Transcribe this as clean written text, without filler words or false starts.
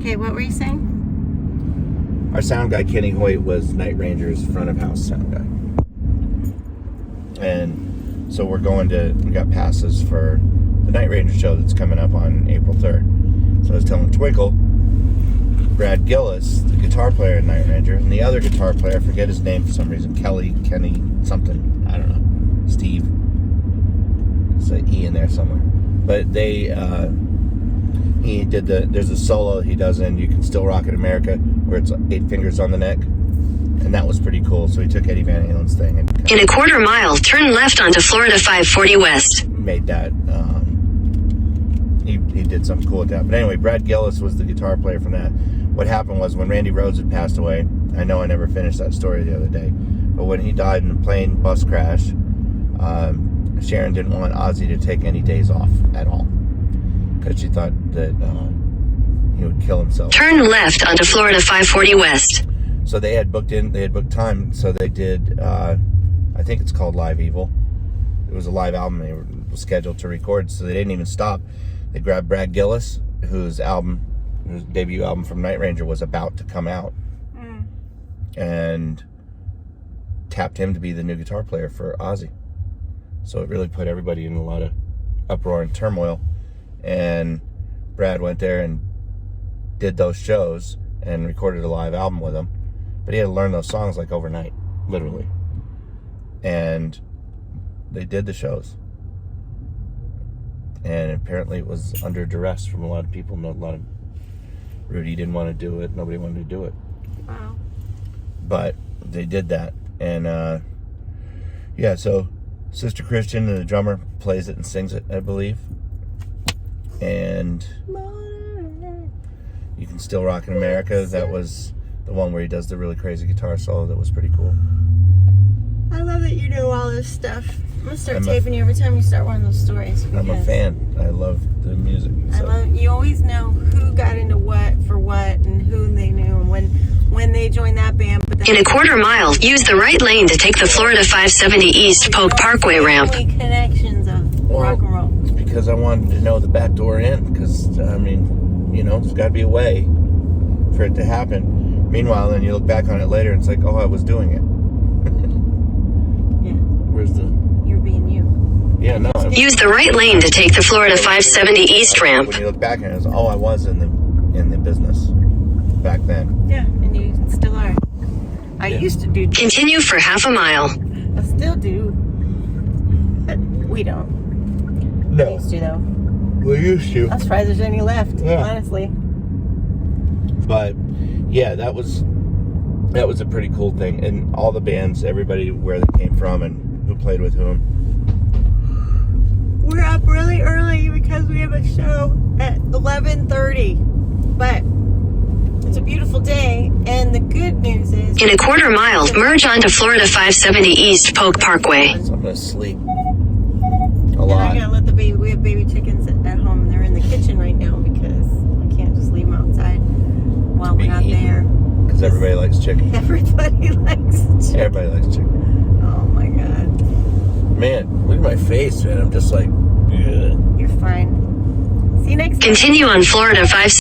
Okay, what were you saying? Our sound guy, Kenny Hoyt, was Night Ranger's front of house sound guy. And so we got passes for the Night Ranger show that's coming up on April 3rd. So I was telling Twinkle, Brad Gillis, the guitar player in Night Ranger, and the other guitar player, I forget his name for some reason, Kenny, something, I don't know, Steve. It's an E in there somewhere. But there's a solo he does in You Can Still Rock It America, where it's 8 fingers on the neck. And that was pretty cool. So he took Eddie Van Halen's thing and in a quarter mile, turn left onto Florida 540 West. Made that. He did something cool with that. But anyway, Brad Gillis was the guitar player from that. What happened was when Randy Rhoads had passed away, I know I never finished that story the other day, but when he died in a plane bus crash, Sharon didn't want Ozzie to take any days off at all because she thought that he would kill himself. Turn left onto Florida 540 West. So they had booked time, so they did, I think it's called Live Evil. It was a live album they were scheduled to record, so they didn't even stop. They grabbed Brad Gillis, whose debut album from Night Ranger was about to come out, and tapped him to be the new guitar player for Ozzie. So it really put everybody in a lot of uproar and turmoil, and Brad went there and did those shows and recorded a live album with him. But he had to learn those songs like overnight, literally. And they did the shows. And apparently it was under duress from a lot of people. Rudy didn't want to do it. Nobody wanted to do it. Wow. But they did that. And, so Sister Christian, the drummer, plays it and sings it, I believe. And You Can Still Rock in America. That was the one where he does the really crazy guitar solo. That was pretty cool. I love that you know all this stuff. I'm gonna start taping you every time you start one of those stories. I'm a fan. I love the music. So. You always know who got into what for what and who they knew and when they joined that band. But in a quarter mile, use the right lane to take the Florida 570 East Polk Parkway ramp. Connections of rock and roll. It's because I wanted to know the back door in. Because there's got to be a way for it to happen. Meanwhile, then you look back on it later and it's like, oh, I was doing it. Yeah. Where's the... You're being you. Yeah, no. Use the right lane to take the Florida 570 East ramp. When you look back at it, it's, oh, I was in the business back then. Yeah, and you still are. I used to do... Continue for half a mile. I still do. But we don't. No. We used to, though. We used to. I'm surprised there's any left, honestly. But... yeah, that was a pretty cool thing. And all the bands, everybody where they came from and who played with whom. We're up really early because we have a show at 11:30. But it's a beautiful day, and the good news is... in a quarter mile, merge onto Florida 570 East Polk Parkway. So I'm going to sleep a and lot. I gotta let the baby... we have baby chickens at home, and they're in the kitchen right now because I can't just leave them outside while we're not there. Because everybody likes chicken. Everybody likes chicken. Everybody likes chicken. Oh my God. Man, look at my face, man. I'm just like, ugh. You're fine. See you next time. Continue on Florida 570.